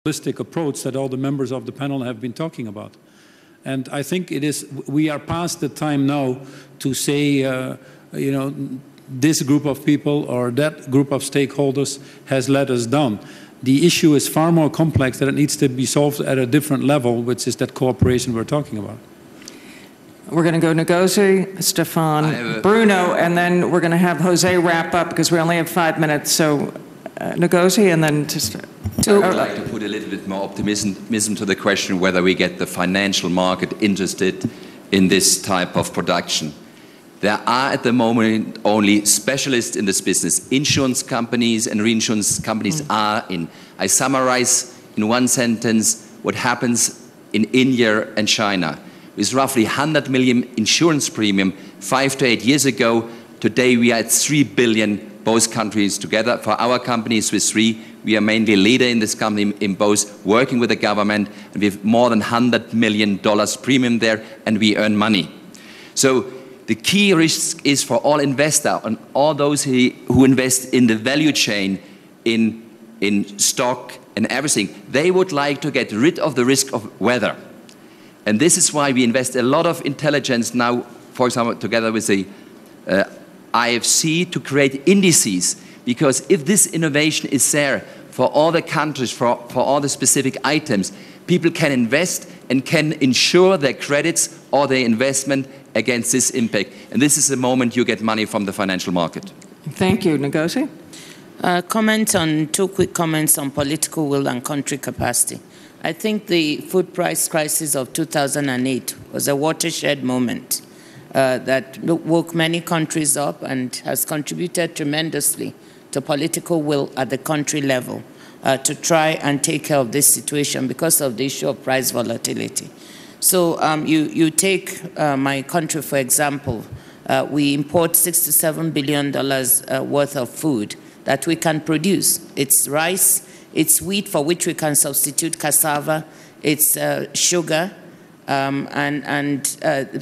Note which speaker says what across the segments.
Speaker 1: holistic approach that all the members of the panel have been talking about. And I think we are past the time now to say, this group of people or that group of stakeholders has let us down. The issue is far more complex and it needs to be solved at a different level, which is that cooperation we're talking about.
Speaker 2: We're going to go Ngozi, Stefan, Bruno, and then we're going to have Jose wrap up because we only have 5 minutes. So Ngozi, and then
Speaker 3: I would like to put a little bit more optimism to the question whether we get the financial market interested in this type of production. There are at the moment only specialists in this business. Insurance companies and reinsurance companies are in. I summarize in one sentence what happens in India and China. With roughly 100 million insurance premium 5 to 8 years ago, today we are at 3 billion, both countries together. For our company, Swiss Re, we are mainly a leader in this company in both working with the government, and we have more than $100 million premium there, and we earn money. So the key risk is for all investors and all those who invest in the value chain, in stock and everything, they would like to get rid of the risk of weather. And this is why we invest a lot of intelligence now, for example, together with the IFC to create indices. Because if this innovation is there for all the countries, for all the specific items, people can invest and can insure their credits or their investment against this impact. And this is the moment you get money from the financial market.
Speaker 2: Thank you. Ngozi?
Speaker 4: Two quick comments on political will and country capacity. I think the food price crisis of 2008 was a watershed moment that woke many countries up and has contributed tremendously to political will at the country level to try and take care of this situation because of the issue of price volatility. So you take my country, for example, we import $6 to $7 billion worth of food that we can produce. It's rice, it's wheat for which we can substitute cassava, it's sugar and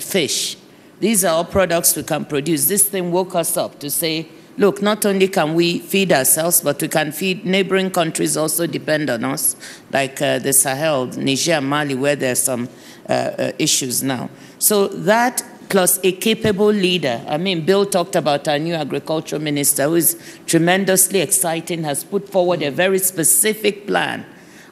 Speaker 4: fish. These are all products we can produce. This thing woke us up to say, look, not only can we feed ourselves, but we can feed neighboring countries also depend on us, like the Sahel, Niger, Mali, where there's some issues now. So that plus a capable leader. I mean, Bill talked about our new agriculture minister, who is tremendously exciting, has put forward a very specific plan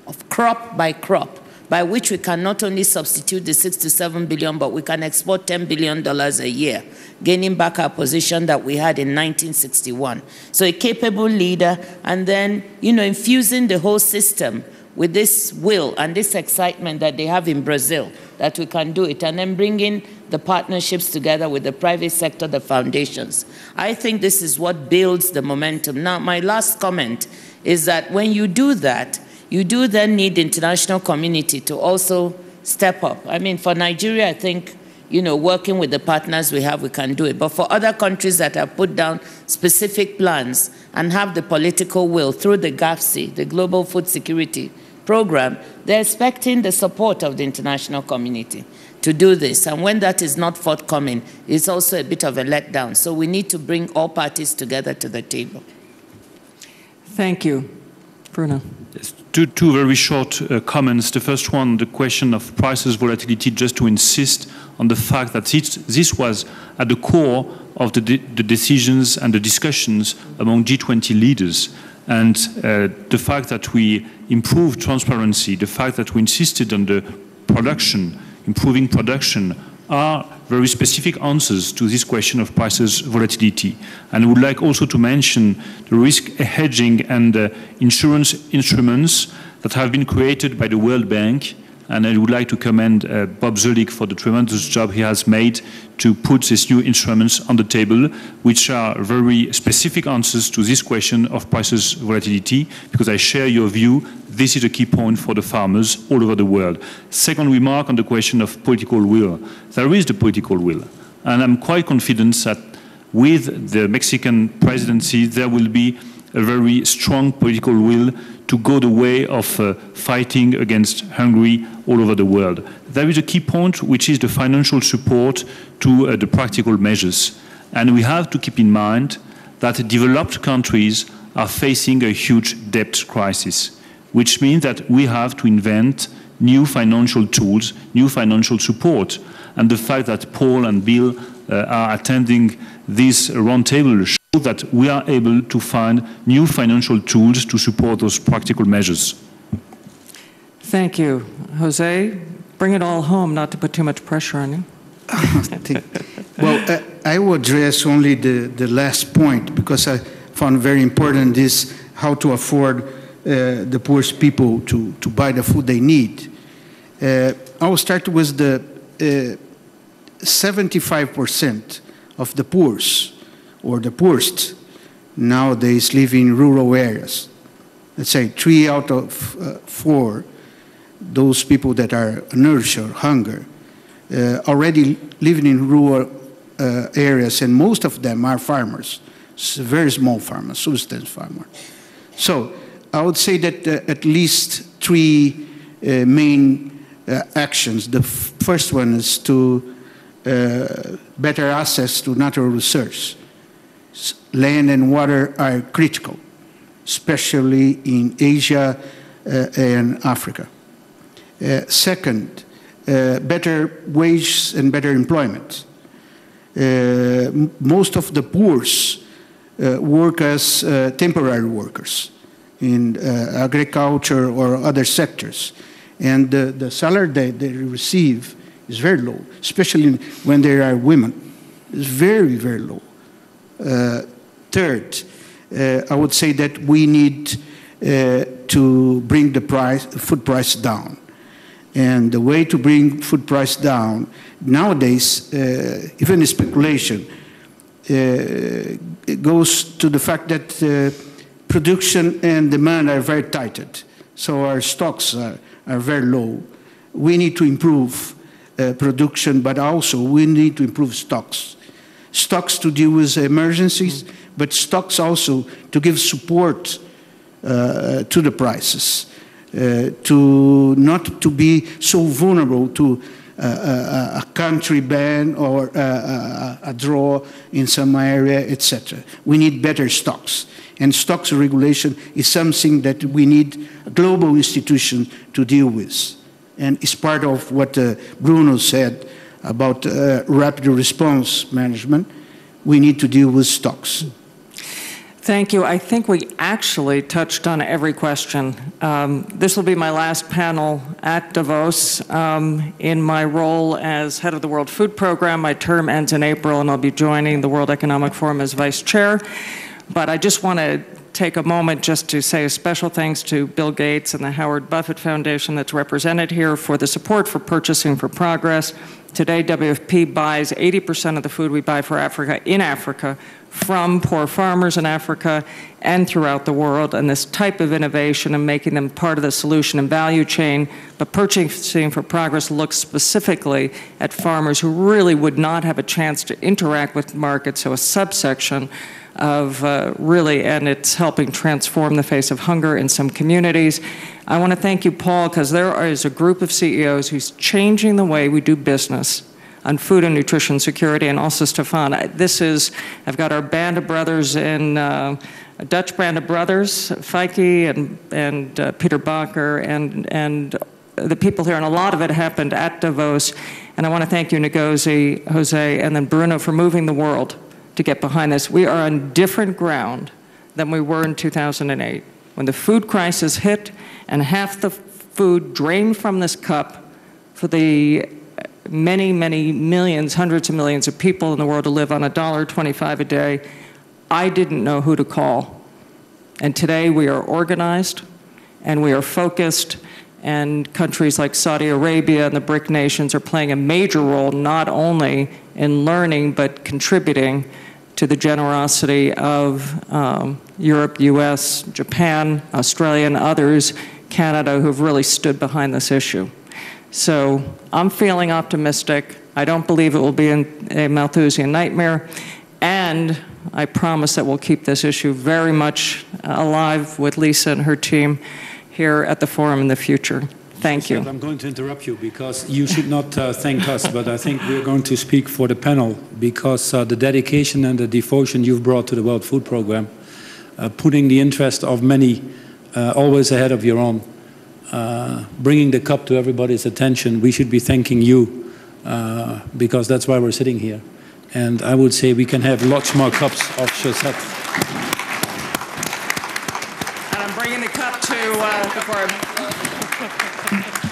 Speaker 4: of crop by crop, by which we can not only substitute the 6 to 7 billion, but we can export $10 billion a year, gaining back our position that we had in 1961. So a capable leader, and then, infusing the whole system with this will and this excitement that they have in Brazil, that we can do it, and then bringing the partnerships together with the private sector, the foundations. I think this is what builds the momentum. Now, my last comment is that when you do that, you do then need the international community to also step up. I mean, for Nigeria, I think, working with the partners we have, we can do it. But for other countries that have put down specific plans and have the political will through the GAFSI, the Global Food Security Program, they're expecting the support of the international community to do this. And when that is not forthcoming, it's also a bit of a letdown. So we need to bring all parties together to the table.
Speaker 2: Thank you. Bruno.
Speaker 5: Yes, two very short comments. The first one, the question of prices volatility, just to insist on the fact that this was at the core of the decisions and the discussions among G20 leaders. And the fact that we improved transparency, the fact that we insisted on the production, improving production, are very specific answers to this question of prices volatility. And I would like also to mention the risk hedging and insurance instruments that have been created by the World Bank. And I would like to commend Bob Zoellick for the tremendous job he has made to put these new instruments on the table, which are very specific answers to this question of prices volatility, because I share your view. This is a key point for the farmers all over the world. Second remark on the question of political will. There is the political will, and I'm quite confident that with the Mexican presidency, there will be a very strong political will to go the way of fighting against Hungary all over the world. There is a key point, which is the financial support to the practical measures. And we have to keep in mind that developed countries are facing a huge debt crisis. which means that we have to invent new financial tools, new financial support. And the fact that Paul and Bill are attending this roundtable shows that we are able to find new financial tools to support those practical measures.
Speaker 2: Thank you. Jose, bring it all home, not to put too much pressure on you.
Speaker 6: Well, I will address only the last point, because I found very important is how to afford the poorest people to buy the food they need. I will start with the 75% of the poorest, or the poorest, nowadays live in rural areas. Let's say 3 out of 4, those people that are nourished or hunger, already living in rural areas, and most of them are farmers, very small farmers, subsistence farmers. So I would say that at least 3 main actions. The first one is to better access to natural resources. Land and water are critical, especially in Asia and Africa. Second, better wages and better employment. Most of the poor work as temporary workers in agriculture or other sectors. And the salary they receive is very low, especially when they are women. It's very, very low. Third, I would say that we need to bring the food price down. And the way to bring food price down, nowadays, even in speculation, it goes to the fact that production and demand are very tightened. So our stocks are very low. We need to improve production, but also we need to improve stocks. Stocks to deal with emergencies, but stocks also to give support to the prices, to not to be so vulnerable to a country ban or a draw in some area, etc. We need better stocks. And stocks regulation is something that we need a global institution to deal with. And it's part of what Bruno said about rapid response management. We need to deal with stocks.
Speaker 2: Thank you. I think we actually touched on every question. This will be my last panel at Davos. In my role as head of the World Food Program, my term ends in April, and I'll be joining the World Economic Forum as vice chair. But I just want to take a moment just to say a special thanks to Bill Gates and the Howard Buffett Foundation that's represented here for the support for Purchasing for Progress. Today, WFP buys 80% of the food we buy for Africa in Africa from poor farmers in Africa and throughout the world, and this type of innovation and making them part of the solution and value chain. But Purchasing for Progress looks specifically at farmers who really would not have a chance to interact with markets, so a subsection of really, and it's helping transform the face of hunger in some communities. I want to thank you, Paul, because there is a group of CEOs who's changing the way we do business on food and nutrition security, and also Stefan. I've got our band of brothers in a Dutch band of brothers, Feike and Peter Bacher, and the people here, and a lot of it happened at Davos. And I want to thank you, Ngozi, Jose, and then Bruno for moving the world to get behind this. We are on different ground than we were in 2008, when the food crisis hit and half the food drained from this cup for the many, many millions, hundreds of millions of people in the world who live on $1.25 a day. I didn't know who to call. And today we are organized and we are focused, and countries like Saudi Arabia and the BRIC nations are playing a major role, not only in learning, but contributing to the generosity of Europe, US, Japan, Australia, and others, Canada, who've really stood behind this issue. So I'm feeling optimistic. I don't believe it will be a Malthusian nightmare. And I promise that we'll keep this issue very much alive with Lisa and her team here at the forum in the future. Thank you.
Speaker 1: I'm going to interrupt you because you should not thank us, but I think we're going to speak for the panel, because the dedication and the devotion you've brought to the World Food Program, putting the interest of many always ahead of your own, bringing the cup to everybody's attention. We should be thanking you because that's why we're sitting here. And I would say we can have lots more cups of Chaussette.
Speaker 2: And I'm bringing the cup to the board.